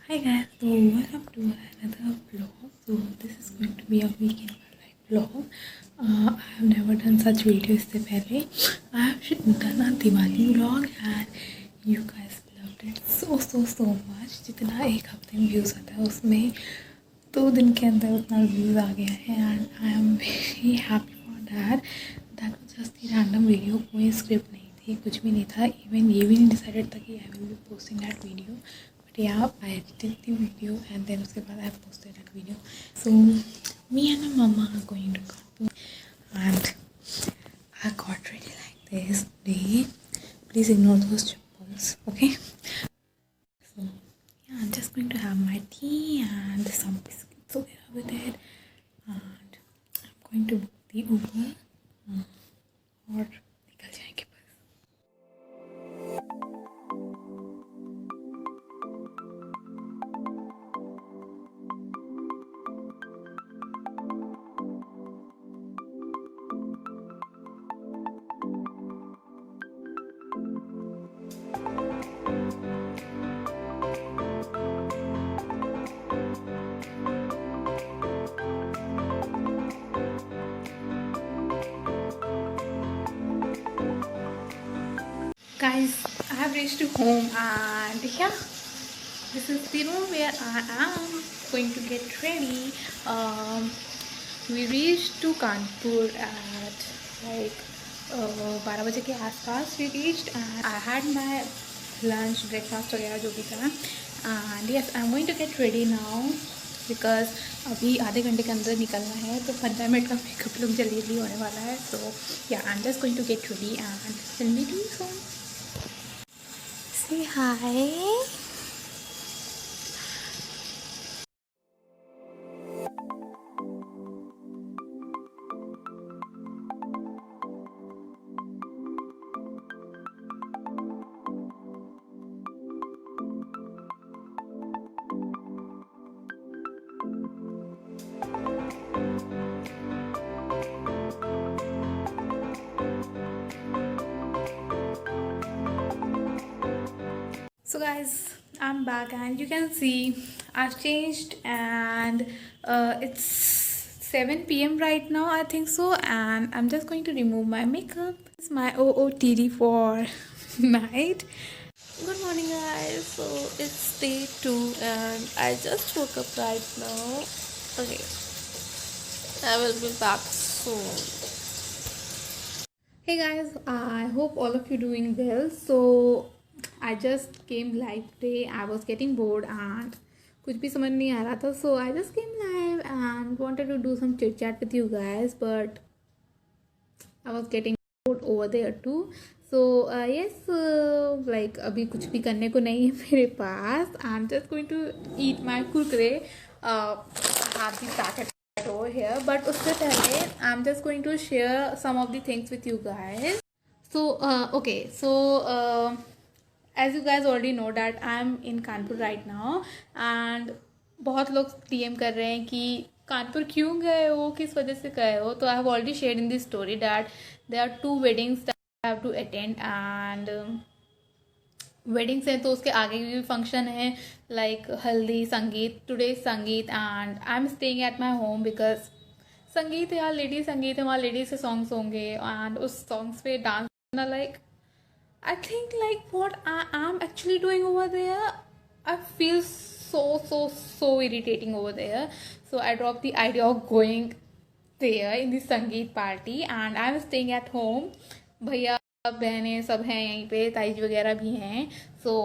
Hi guys, so welcome to another vlog. So this is going to be a weekend life vlog. I have never done such videos से पहले. I have done a Diwali vlog and you guys loved it so much. जितना एक हफ्ते में views आता है उसमें 2 दिन के अंदर उतना views आ गया है and I am very happy for that. That was just a random video, कोई script नहीं थी, कुछ भी नहीं था. Even ये भी नहीं decided था कि I will be posting that video. Yeah, I edited the video and then उसके बाद I posted that video. So me and my mama are going to Kanpur and I got ready like this today. Please ignore those chappals, okay? So yeah, I'm just going to have my tea and some biscuits with it, and I'm going to book the Uber और निकल जाएंगे बस. Guys, I have reached home and yeah, this is the room where I am going to get ready. We reached to Kanpur at like 12 बजे के आसपास we reached and I had my lunch, breakfast वगैरह जो भी था. And yes, I'm going to get ready now because अभी आधे घंटे के अंदर निकलना है, तो 15 मिनट का मेकअप लुक जल्दी होने वाला है. So yeah, I'm just going to get ready and we'll meet you soon. Say hi. So guys, I'm back and you can see I've changed and it's 7 p.m. right now, I think so, and I'm just going to remove my makeup. It's my OOTD for night. Good morning guys, so it's day 2 and I just woke up right now. Okay, I will be back soon. Hey guys, I hope all of you doing well. So I just came live today. I was getting bored and कुछ भी समझ नहीं आ रहा था, so I just came live and wanted to do some chit chat with you guys, but I was getting bored over there too. So yes, like अभी कुछ भी करने को नहीं है मेरे पास. I'm just going to eat my kurkure. I have the packet over here, but उससे पहले I'm just going to share some of the things with you guys. So okay, so as you guys already know that I'm in Kanpur right now and बहुत लोग DM कर रहे हैं कि कानपुर क्यों गए हो, किस वजह से गए हो. तो I have already shared in this story that there are 2 weddings that I have to attend and weddings हैं तो उसके आगे भी फंक्शन है लाइक हल्दी, संगीत. टुडे संगीत and I am staying at my home because संगीत है यार, लेडीज संगीत है, वहाँ लेडीज के सॉन्ग्स होंगे एंड उस सॉन्ग्स पे डांस करना like I think like what I am actually doing over there, I feel so irritating over there. So I dropped the idea of going there in the Sangeet party and I'm staying at home. भैया बहनें सब हैं यहीं पे, ताई जी वगैरह भी हैं. So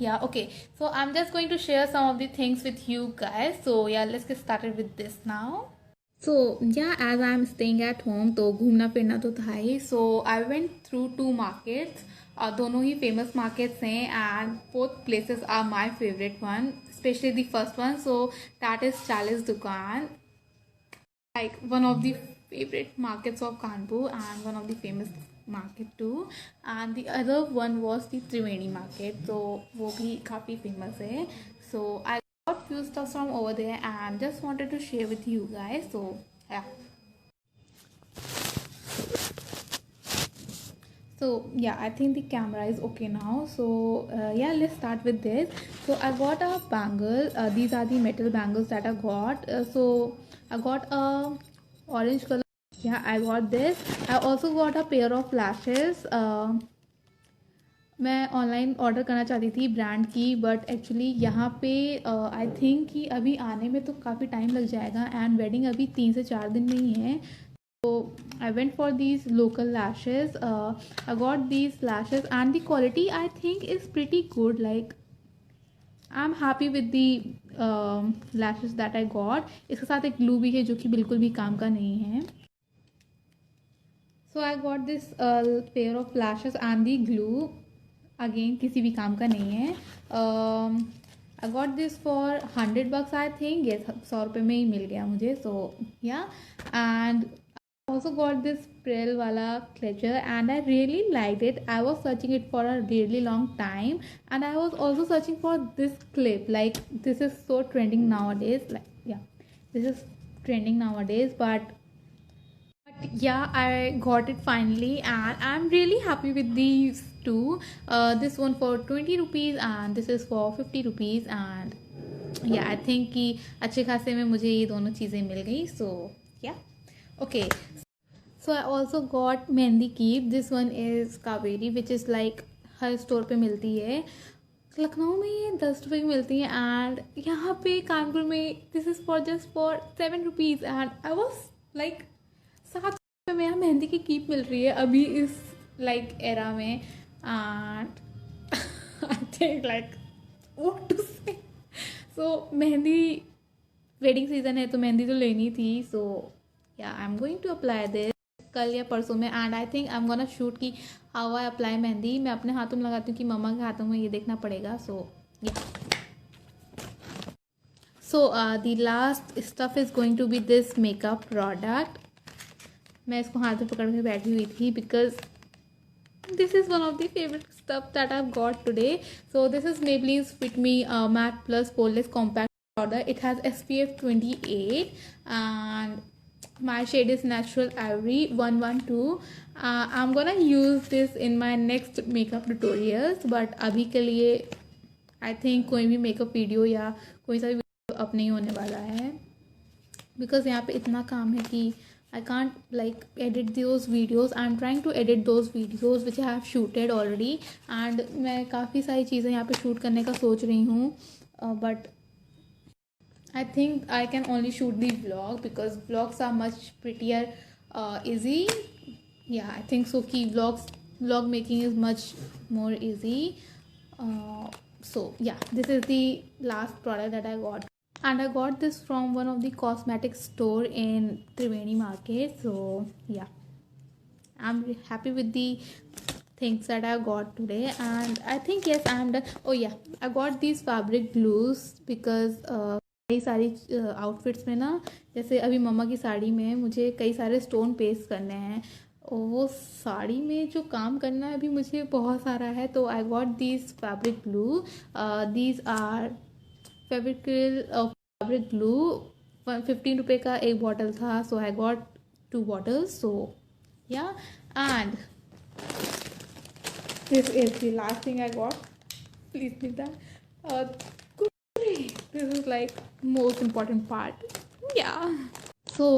yeah, okay. So I'm just going to share some of the things with you guys. So yeah, let's get started with this now. So yeah, as I'm staying at home तो घूमना फिरना तो था ही. So I went through 2 markets. दोनों ही famous markets हैं and both places are my favorite one, especially the first one. So that is Chalis Dukan, like one of the favorite markets of Kanpur and one of the famous market too. And the other one was the Triveni market, तो वो भी काफ़ी famous है. So I got few stuff from over there and just wanted to share with you guys. So yeah. So yeah, I think the camera is okay now. So yeah, let's start with this. So I got a bangle. These are the metal bangles that I got. So I got a orange color. Yeah, I got this. I also got a pair of lashes. मैं online order करना चाहती थी brand की, but actually यहाँ पे I think कि अभी आने में तो काफ़ी टाइम लग जाएगा, एंड वेडिंग अभी 3 से 4 दिन में ही है. So I went for these local lashes. I got these lashes and the quality I think is pretty good. Like I'm happy with the lashes that I got. इसके साथ एक glue भी है जो कि बिल्कुल भी काम का नहीं है. So I got this pair of lashes and the glue. Again किसी भी काम का नहीं है. I got this for $100 I think. Yes, 100 रुपये में ही मिल गया मुझे. So yeah, and also got this Prel wala cleanser and I really liked it. I was searching it for a really long time, and I was also searching for this clip. Like this is so trending nowadays. Like yeah, this is trending nowadays. But yeah, I got it finally, and I'm really happy with these two. This one for 20 rupees and this is for 50 rupees. And yeah, I think कि अच्छे खासे में मुझे ये दोनों चीज़ें मिल गई. So yeah, okay. So I also got mehndi keep. This one is Kaveri which is like her store पे मिलती है. लखनऊ में ये 10 रुपये की मिलती है, एंड यहाँ पे कानपुर में this is for just for 7 rupees. And I was like 7 रुपये में यहाँ मेहंदी की कीप मिल रही है अभी इस लाइक एरा में. And I think like what to say. So mehndi wedding season है तो मेहंदी तो लेनी थी. So yeah I am going to apply this कल या परसों में. And I think I am gonna shoot की हाउ आई अप्लाई मेहंदी. मैं अपने हाथों में लगाती हूँ कि मम्मा के हाथों में ये देखना पड़ेगा. So yeah, so the last stuff is going to be this makeup product. मैं इसको हाथ में पकड़ के बैठी हुई थी because this is one of the favorite stuff that I've got today. So this is Maybelline's Fit Me Matte Plus Poreless Compact Powder. It has SPF 28 and my shade is Natural Ivory 112. I'm gonna use this in my next makeup tutorials, but अभी के लिए I think कोई भी makeup video या कोई सा भी video up नहीं होने वाला है because यहाँ पे इतना काम है कि I can't like edit those videos. I'm trying to edit those videos which I have shooted already, and मैं काफ़ी सारी चीज़ें यहाँ पे शूट करने का सोच रही हूँ, but I think I can only shoot the vlog because vlogs are much prettier easy. Yeah, I think so कि vlog making is much more easy. So yeah, this is the last product that I got. And I got this from one of the cosmetic store in Triveni Market. So yeah, I'm happy with the things that I got today, and I think yes, I'm done. Oh yeah, I got these fabric glues because कई सारी outfits में ना, जैसे अभी मम्मा की साड़ी में मुझे कई सारे स्टोन पेस्ट करने हैं. वो साड़ी में जो काम करना है अभी मुझे बहुत सारा है. तो I got these fabric glue. These are fabric glue. 15 रुपये का एक बॉटल था. सो आई गॉट 2 bottles. सो या, and this is the last thing I got. Please leave that. This is like most important part. Yeah. So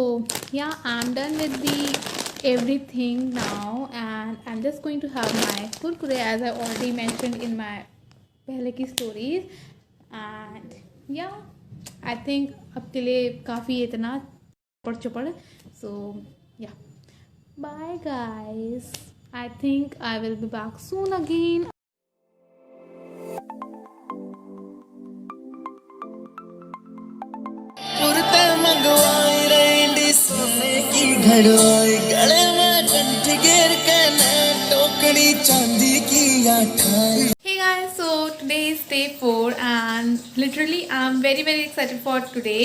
yeah, I'm done with the everything now, and I'm just going to have my kurkure as I already mentioned in my पहले की stories. And yeah, I think अब के लिए काफ़ी इतना चपड़. So yeah, bye guys. I think I will be back soon again. मंगवाई रेंडी सोने की घड़वाई गले में कंठ घेर के टोकरी चांदी की आठाई. Hey guys, so today is day 4 and literally I'm very excited for today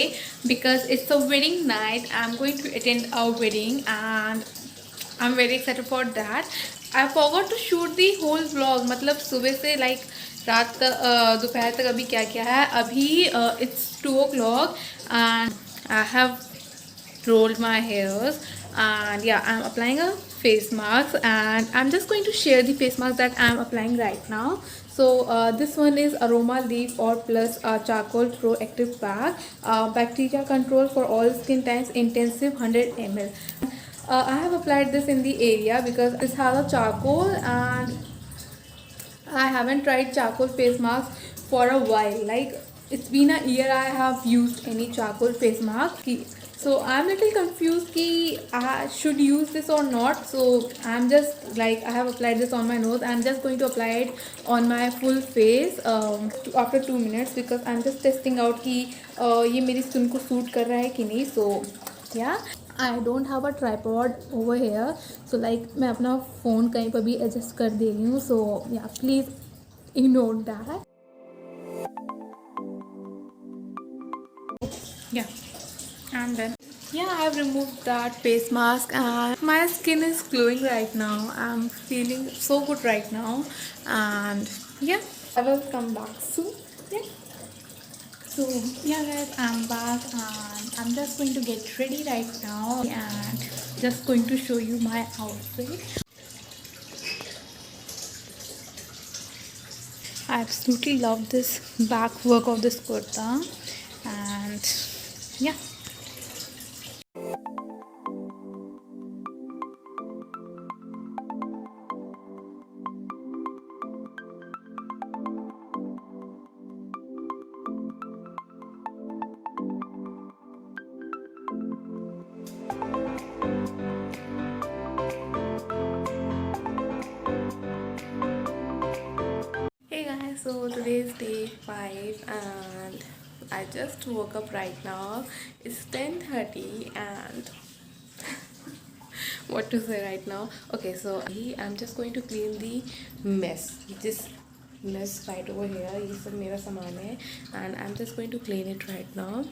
because it's a wedding night. I'm going to attend a wedding and I'm very excited for that. I forgot to shoot the whole vlog. मतलब सुबह से like रात तक दोपहर तक अभी क्या क्या है. अभी it's 2 o'clock and I have rolled my hairs and yeah, I'm applying a face masks, and I'm just going to share the face mask that I'm applying right now. So this one is Aroma Leaf or Plus Charcoal Pro Active Pack, bacteria control for all skin types, intensive 100 ml. I have applied this in the area because this has a charcoal, and I haven't tried charcoal face mask for a while. Like, it's been a year I have used any charcoal face mask. So I'm little confused ki I should use this or not. So I'm just like, I have applied this on my nose. I'm just going to apply it on my full face after 2 minutes, because I'm just testing out कि ये मेरी skin को suit कर रहा है कि नहीं. So yeah, I don't have a tripod over here, so like मैं अपना फ़ोन कहीं पर भी adjust कर दे रही हूँ. So yeah, please ignore that. Yeah, and then yeah, I have removed that face mask and my skin is glowing right now. I'm feeling so good right now, and yeah, I will come back soon. Yeah. So yeah guys, I'm back and I'm just going to get ready right now and just going to show you my outfit. I absolutely love this back work of this kurta, and yeah. Hey guys, so today is day 5 and I just woke up right now. It's 10:30 and what to say right now. Okay, so I'm just going to clean the mess. This mess right over here, ये सब मेरा सामान है, and I'm just going to clean it right now.